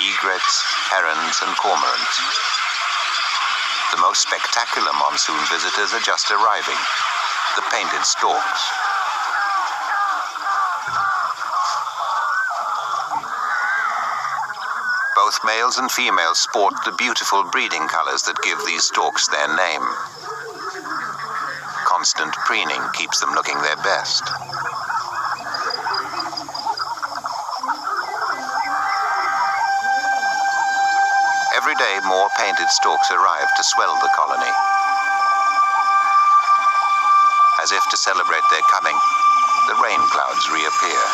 egrets, herons and cormorants. The most spectacular monsoon visitors are just arriving, the painted storks. Both males and females sport the beautiful breeding colors that give these storks their name. Constant preening keeps them looking their best. Every day more painted storks arrive to swell the colony. As if to celebrate their coming, the rain clouds reappear.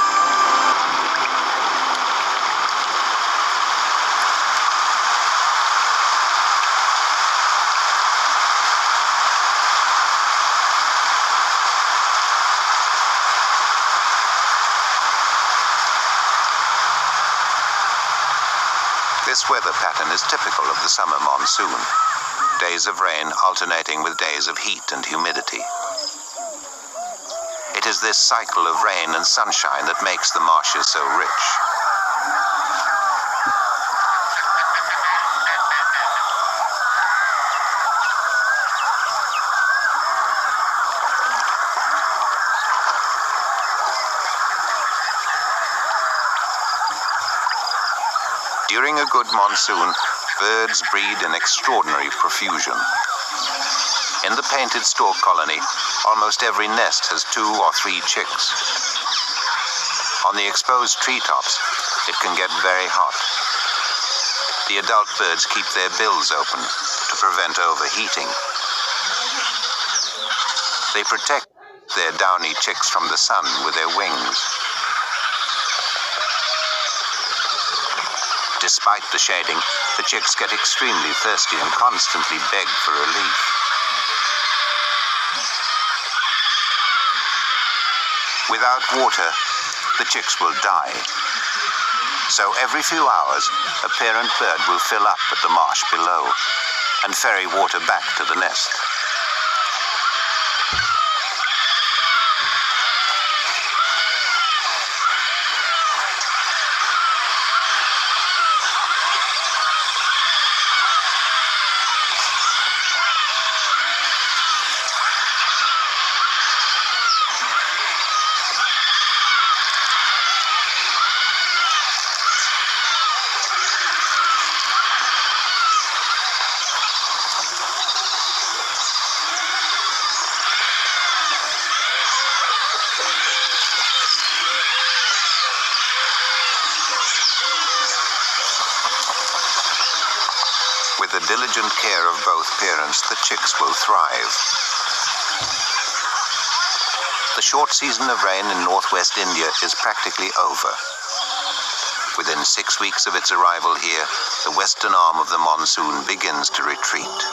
This weather pattern is typical of the summer monsoon. Days of rain alternating with days of heat and humidity. It is this cycle of rain and sunshine that makes the marshes so rich. During a good monsoon, birds breed in extraordinary profusion. In the painted stork colony, almost every nest has 2 or 3 chicks. On the exposed treetops, it can get very hot. The adult birds keep their bills open to prevent overheating. They protect their downy chicks from the sun with their wings. Despite the shading, the chicks get extremely thirsty and constantly beg for relief. Without water, the chicks will die. So every few hours, a parent bird will fill up at the marsh below and ferry water back to the nest. With the diligent care of both parents, the chicks will thrive. The short season of rain in northwest India is practically over. Within 6 weeks of its arrival here, the western arm of the monsoon begins to retreat.